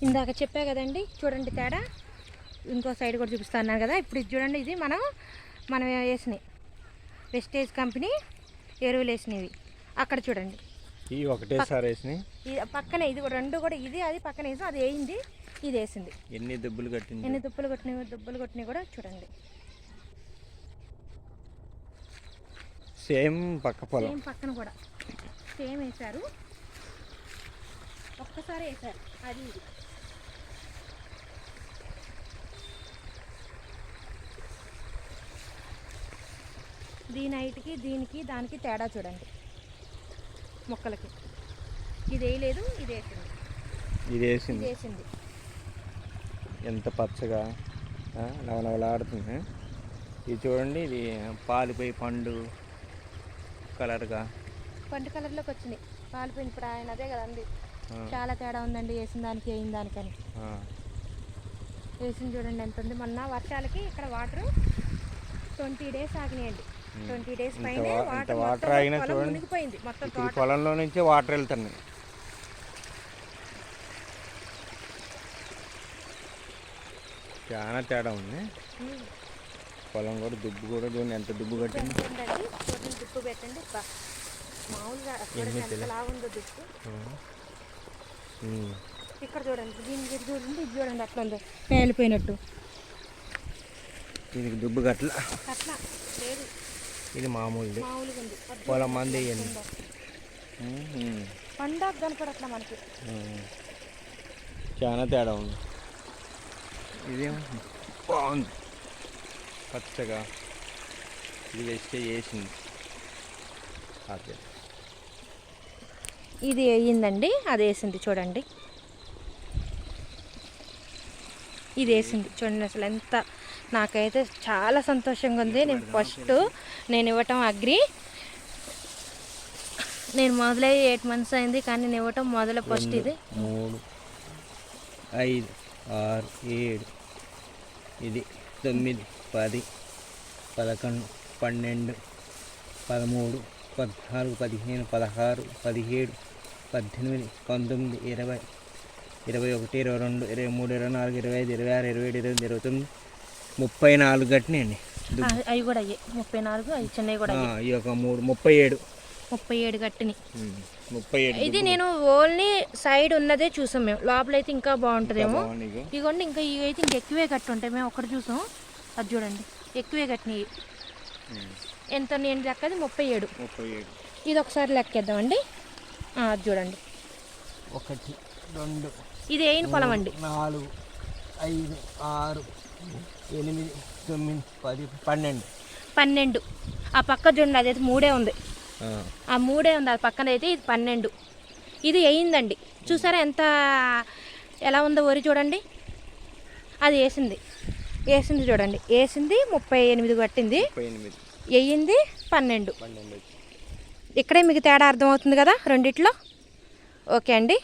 ఇందాక చెప్పా కదండి, చూడండి తేడా. ఇంకో సైడ్ కూడా చూపిస్తాను కదా. ఇప్పుడు ఇది చూడండి, ఇది మనం వేసినాయి వెస్టేజ్ కంపెనీ ఎరువులు వేసినవి. అక్కడ చూడండి, ఈ ఒకటేసారి వేసినాయి. పక్కనే ఇది కూడా, రెండు కూడా ఇది అది పక్కన వేసి అది వేయింది, ఇది వేసింది. ఎన్ని దుబ్బులు కట్టింది, ఎన్ని దుబ్బులు కొట్టినాయి కూడా చూడండి. సేమ్ పక్క పొలం, సేమ్ పక్కన కూడా సేమ్ వేశారు, ఒక్కసారి వేశారు అది ఇది. దీని హైట్కి దీనికి దానికి తేడా చూడండి మొక్కలకి. ఇది వేయలేదు, ఇది వేసింది. ఎంత పచ్చగా లవలవలాడుతుంది. ఇది చూడండి, ఇది పాలిపోయి పండు కలర్గా, పండు కలర్లోకి వచ్చినాయి పాలిపోయింది. ఇప్పుడు ఆయన అదే కదండి, చాలా తేడా ఉందండి వేసిన దానికి వేయిన దానికని. వేసింది చూడండి ఎంత ఉంది. మొన్న వర్షాలకి ఇక్కడ వాటర్ 20 days ఆగినాయండి. 20 days పైన వాటర్ ఆగినా చూడండి, మునిగిపోయింది మొత్తం. పొలంలో నుంచే వాటర్ వెళ్తున్నాయి. చాలా తేడా ఉంది. పొలం కూడా దుబ్బు కూడా చూడండి, ఎంత దుబ్బు కట్టింది. దుబ్బు పెట్టండి మామూలుగా ఎలా ఉందో దుబ్బు. ఇక్కడ చూడండి, దీనికి చూడండి, ఇది చూడండి అట్లా ఉందో పేలిపోయినట్టు. దీనికి దుబ్బు గట్ల లేదు, ఇది మామూలుది. మామూలుగా ఉంది. పొలం మంది పండగ కనపడట్లా మనకి, చాలా తేడా ఉంది. ఇదేం బాగుంది పచ్చగా. ఇది వేస్తే వేసింది, ఇది వేయిందండి, అది వేసింది చూడండి. ఇది వేసింది చూడండి. అసలు ఎంత, నాకైతే చాలా సంతోషంగా ఉంది. నేను ఇవ్వటం అగ్రి, నేను మొదలై 8 months అయింది, కానీ నేను ఇవ్వటం ఫస్ట్ ఇది 3, 5, 6, 7, ఇది 9, 10, 11, 12, 13, 14, 15, 16, 17, 18, 19, 20, 21, 22, 23, 24, 25, 26, 27, 28, 29, 34 గట్టినాయండి. అవి కూడా అయ్యాయి 34, అవి చిన్నవి కూడా ఈ ఒక 37 గట్టిని. 37. ఇది నేను ఓన్లీ సైడ్ ఉన్నదే చూసాం మేము, లోపలైతే ఇంకా బాగుంటుందేమో. ఇదిగోండి, ఇంకా ఇవి అయితే ఇంకెక్కువే కట్టి ఉంటాయి. మేము ఒకటి చూసాం, అది చూడండి ఎక్కువే కట్టినవి. ఎంత నేను లెక్కది 37. ఇది ఒకసారి లెక్కేద్దామండి. అది చూడండి, 1, 2, ఇది వేయిన పొలం అండి. 4, 5, 6, 8, 9, 10, 12. ఆ పక్క చూడండి, అదైతే 3 ఉంది. ఆ 3 ఉంది, అది పక్కన అయితే ఇది 12. ఇది వేయిందండి, చూసారా ఎంత ఎలా ఉందో వరి చూడండి. అది వేసింది చూడండి, వేసింది 38 కట్టింది, వేయింది 12. ఇక్కడే మీకు తేడా అర్థమవుతుంది కదా రెండిట్లో. ఓకే అండి.